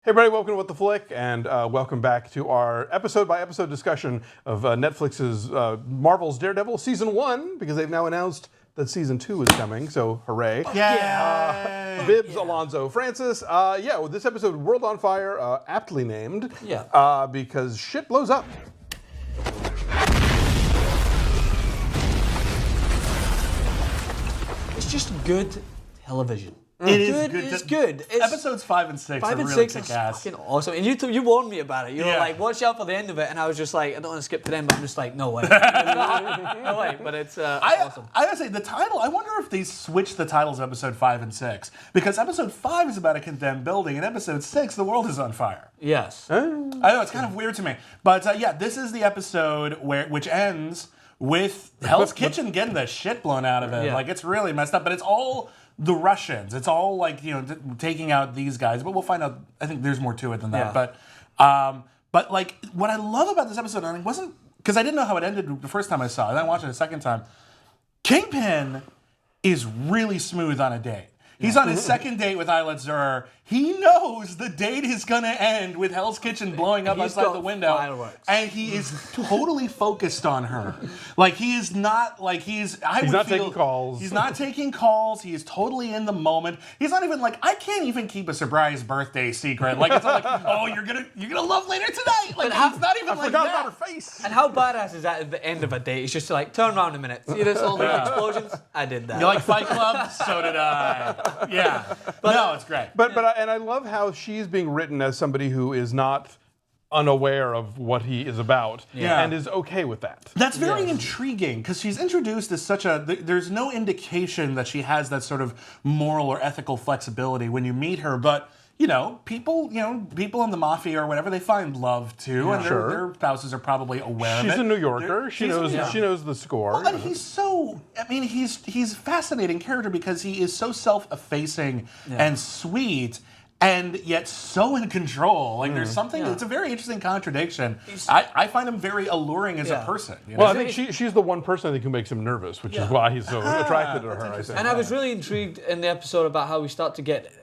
Hey everybody, welcome to What the Flick, and welcome back to our episode-by-episode discussion of Netflix's Marvel's Daredevil Season 1, because they've now announced that Season 2 is coming, so hooray. Yeah. Bibbs, Alonso, Francis. Well, this episode, World on Fire, aptly named, because shit blows up. It's just good television. It is good. It's good. Episodes 5 and 6 are really kick-ass. Fucking awesome. And you warned me about it. You were Yeah. like, watch out for the end of it. And I was just like, I don't want to skip to the end, but I'm just like, no way. No way. But it's awesome. I gotta say, the title, I wonder if they switched the titles of episode 5 and 6. Because episode 5 is about a condemned building, and episode 6, the world is on fire. Yes. I know, it's kind of weird to me. But this is the episode which ends with Hell's Kitchen getting the shit blown out of it. Yeah. Like, it's really messed up. But it's all the Russians. It's all like, taking out these guys. But we'll find out. I think there's more to it than that. Yeah. But like, what I love about this episode, and it wasn't because I didn't know how it ended the first time I saw it. Then I watched it a second time. Kingpin is really smooth on a date. He's on his second date with Isla Zur. He knows the date is going to end with Hell's Kitchen blowing up outside the window. Fireworks. And he is totally focused on her. Like, he is not, like, he's not taking calls. He's not taking calls. He is totally in the moment. He's not even like, I can't even keep a surprise birthday secret. Like, it's not like, oh, you're gonna love later tonight. Like, it's not even I like forgot that. about her face. And how badass is that at the end of a date? It's just like, turn around a minute. See this all the explosions? I did that. You like Fight Club? So did I. Yeah. But no, it's great. But I love how she's being written as somebody who is not unaware of what he is about and is okay with that. That's very intriguing because she's introduced as such a. There's no indication that she has that sort of moral or ethical flexibility when you meet her, but. People in the mafia or whatever, they find love too, and their spouses are probably aware of it. She's a New Yorker. She knows the score. Well, and he's a fascinating character because he is so self-effacing and sweet, and yet so in control. Like there's something. It's a very interesting contradiction. I find him very alluring as a person. Well, I think she's the one person I think who makes him nervous, which is why he's so attracted to her. I think. And I was really intrigued in the episode about how we start to get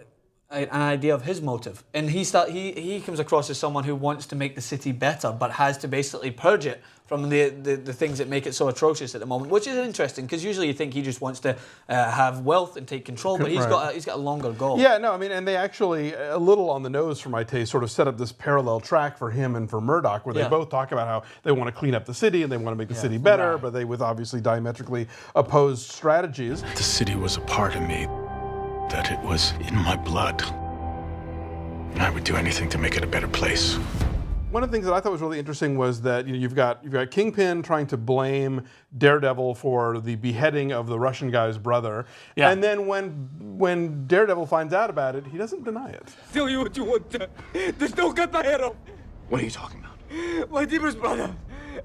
an idea of his motive, and he comes across as someone who wants to make the city better, but has to basically purge it from the things that make it so atrocious at the moment, which is interesting because usually you think he just wants to have wealth and take control, but he's got a longer goal. Yeah, no, I mean, and they actually a little on the nose for my taste, sort of set up this parallel track for him and for Murdoch, where they both talk about how they want to clean up the city and they want to make the city better, but they with obviously diametrically opposed strategies. The city was a part of me. That it was in my blood. And I would do anything to make it a better place. One of the things that I thought was really interesting was that you've got Kingpin trying to blame Daredevil for the beheading of the Russian guy's brother, and then when Daredevil finds out about it, he doesn't deny it. Tell you what you want. There's no cut my head off. What are you talking about? Vladimir's brother.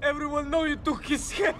Everyone know you took his head.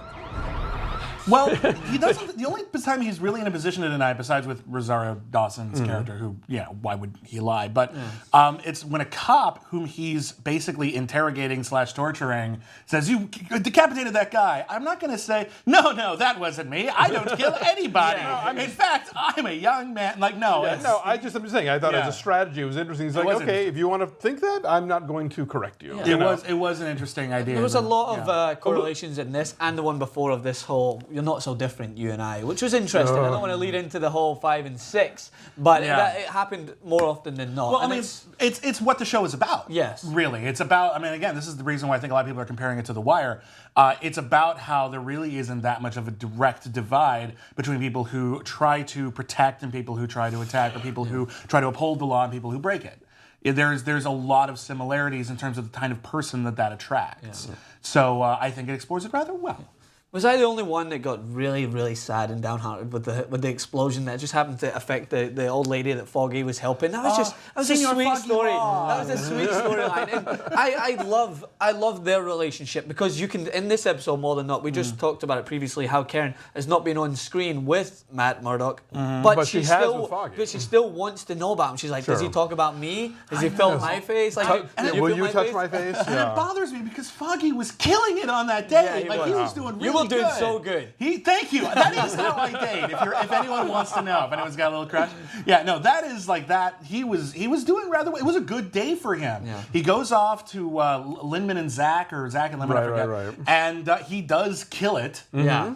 Well, he doesn't. The only time he's really in a position to deny, besides with Rosario Dawson's character, who, why would he lie? But it's when a cop whom he's basically interrogating / torturing says, "You decapitated that guy." I'm not going to say, "No, that wasn't me. I don't kill anybody. In fact, I'm a young man." Like, no. I'm just saying. I thought as a strategy, it was interesting. He's like, okay, if you want to think that, I'm not going to correct you. Yeah. It was an interesting idea. There was a lot of correlations in this and the one before of this whole "you're not so different, you and I," which was interesting. I don't want to lead into the whole 5 and 6, but it happened more often than not. Well, I mean, it's what the show is about. Yes. Really. It's about, I mean, again, this is the reason why I think a lot of people are comparing it to The Wire. It's about how there really isn't that much of a direct divide between people who try to protect and people who try to attack, or people who try to uphold the law and people who break it. There's a lot of similarities in terms of the kind of person that attracts. Yeah. So I think it explores it rather well. Was I the only one that got really, really sad and downhearted with the explosion that just happened to affect the old lady that Foggy was helping? That was a sweet story. That was a sweet storyline. And I love their relationship because you can, in this episode more than not, we just talked about it previously, how Karen has not been on screen with Matt Murdock, but she still wants to know about him. She's like, does he talk about me? Does he film my face? Like, will you touch my face? And it bothers me because Foggy was killing it on that day. Yeah, he was doing really still doing so good. Thank you. That is how I date. If anyone wants to know, if anyone's got a little crush, yeah, no, that is like that. He was doing rather well. It was a good day for him. Yeah. He goes off to Linman and Zach, or Zach and Linman, I forget, right. and he does kill it. Yeah,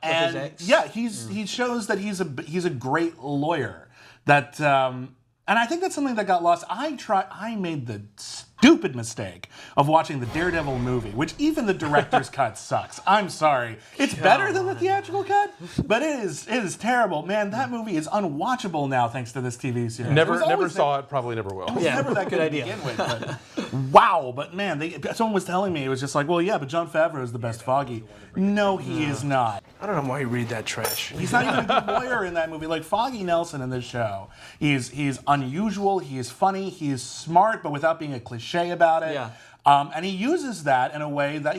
and yeah, he shows that he's a great lawyer. That and I think that's something that got lost. I made the stupid mistake of watching the Daredevil movie, which even the director's cut sucks. I'm sorry. It's better than the theatrical cut, but it is terrible. Man, that movie is unwatchable now thanks to this TV series. Never saw it, probably never will. It was never that good idea. To begin with. But, wow, but man, someone was telling me, it was just like, well, yeah, but Jon Favreau is the best Foggy. No, he is not. I don't know why you read that trash. He's not even a good lawyer in that movie. Like Foggy Nelson in this show, he's unusual, he is funny, he is smart, but without being a cliche about it. Yeah. And he uses that in a way that,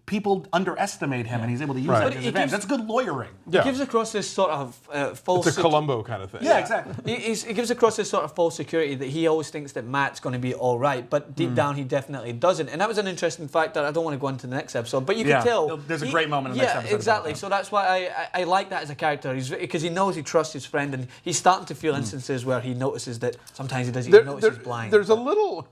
people underestimate him, and he's able to use it to his advantage. That's good lawyering. Yeah. He gives across this sort of false... It's a Columbo kind of thing. Yeah, exactly. He gives across this sort of false security that he always thinks that Matt's going to be all right, but deep down he definitely doesn't. And that was an interesting fact that I don't want to go into the next episode, but you can tell... There's a great moment in the next episode. Yeah, exactly. So that's why I like that as a character, because he knows he trusts his friend, and he's starting to feel instances where he notices that sometimes he doesn't even notice he's blind. There's a little...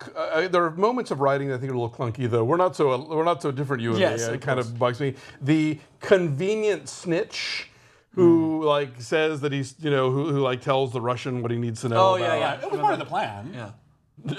there are moments of writing that I think are a little clunky, though. We're not so different, you and me. It kind of bugs me. The convenient snitch who says that he's who tells the Russian what he needs to know. Yeah. It was part of the plan. Yeah.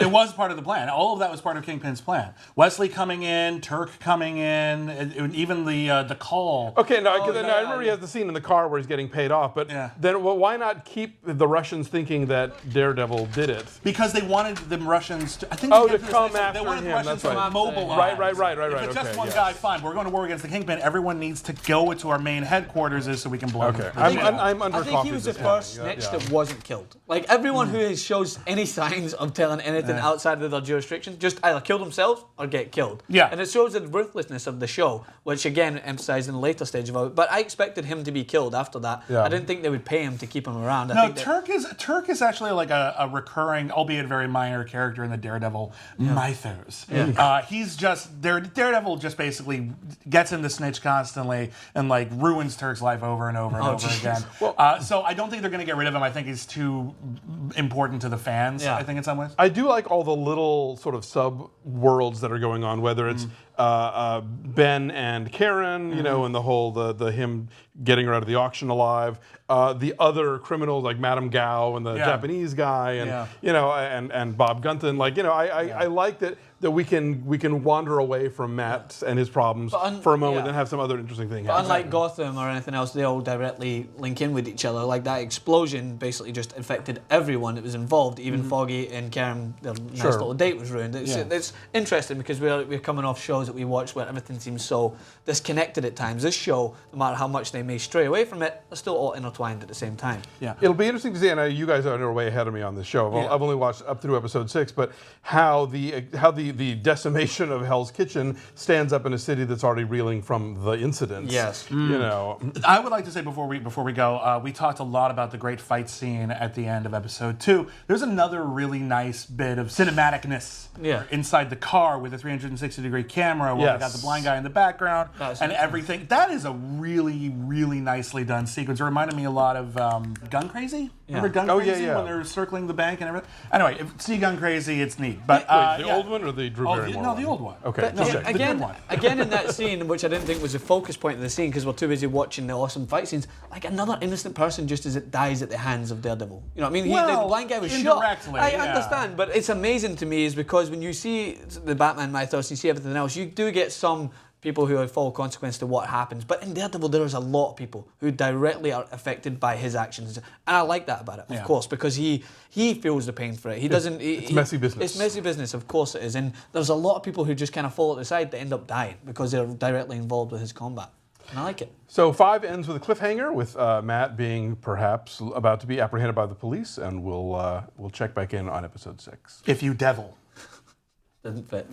It was part of the plan. All of that was part of Kingpin's plan. Wesley coming in, Turk coming in, and even the call. Okay, I remember he has the scene in the car where he's getting paid off, but then why not keep the Russians thinking that Daredevil did it? Because they wanted the Russians to... I think to come after they wanted the him. Russians That's right. to mobilize. Right. If it's just one guy, fine. We're going to war against the Kingpin. Everyone needs to go to our main headquarters so we can blow him. I'm under. I think he was the first snitch that wasn't killed. Like everyone who shows any signs of telling anything outside of their jurisdiction just either kill themselves or get killed. Yeah. And it shows the ruthlessness of the show, which again emphasized in the later stage of it. But I expected him to be killed after that. Yeah. I didn't think they would pay him to keep him around. No, Turk is actually like a recurring, albeit very minor character in the Daredevil mythos. Yeah. He's just Daredevil just basically gets him to snitch constantly and ruins Turk's life over and over and over again. Well, so I don't think they're going to get rid of him. I think he's too important to the fans. I think in some ways. I do like all the little sort of sub-worlds that are going on, whether it's Ben and Karen, and the whole, the him getting her out of the auction alive, the other criminals like Madame Gao and the Japanese guy, and and Bob Gunton. I like that we can wander away from Matt and his problems for a moment and have some other interesting thing happen. Unlike Gotham or anything else, they all directly link in with each other. Like that explosion basically just affected everyone that was involved, even Foggy and Karen. Their nice little date was ruined. It's interesting because we're coming off shows that we watch where everything seems so disconnected at times. This show, no matter how much they may stray away from it, they're still all intertwined at the same time. Yeah, it'll be interesting to see. And you guys are way ahead of me on this show. I've only watched up through episode 6, but how the decimation of Hell's Kitchen stands up in a city that's already reeling from the incidents. Yes. I would like to say before we go, we talked a lot about the great fight scene at the end of episode 2. There's another really nice bit of cinematicness inside the car with a 360-degree camera where we got the blind guy in the background and everything. That is a really, really nicely done sequence. It reminded me a lot of Gun Crazy. Remember Gun Crazy when they're circling the bank and everything? Anyway, see Gun Crazy, it's neat. But the old one or the Drew Barrymore one? No, the old one. Okay. Again, in that scene, which I didn't think was the focus point of the scene because we're too busy watching the awesome fight scenes, another innocent person just as it dies at the hands of Daredevil. You know what I mean? The blind guy was shot. I understand, but it's amazing to me is because when you see the Batman mythos, you see everything else, you do get some people who have full consequence to what happens. But in Daredevil, there's a lot of people who directly are affected by his actions. And I like that about it, of course, because he feels the pain for it. He doesn't... It's messy business. It's messy business, of course it is. And there's a lot of people who just kind of fall at the side that end up dying because they're directly involved with his combat. And I like it. So 5 ends with a cliffhanger, with Matt being perhaps about to be apprehended by the police, and we'll check back in on episode 6. If you devil. Doesn't fit.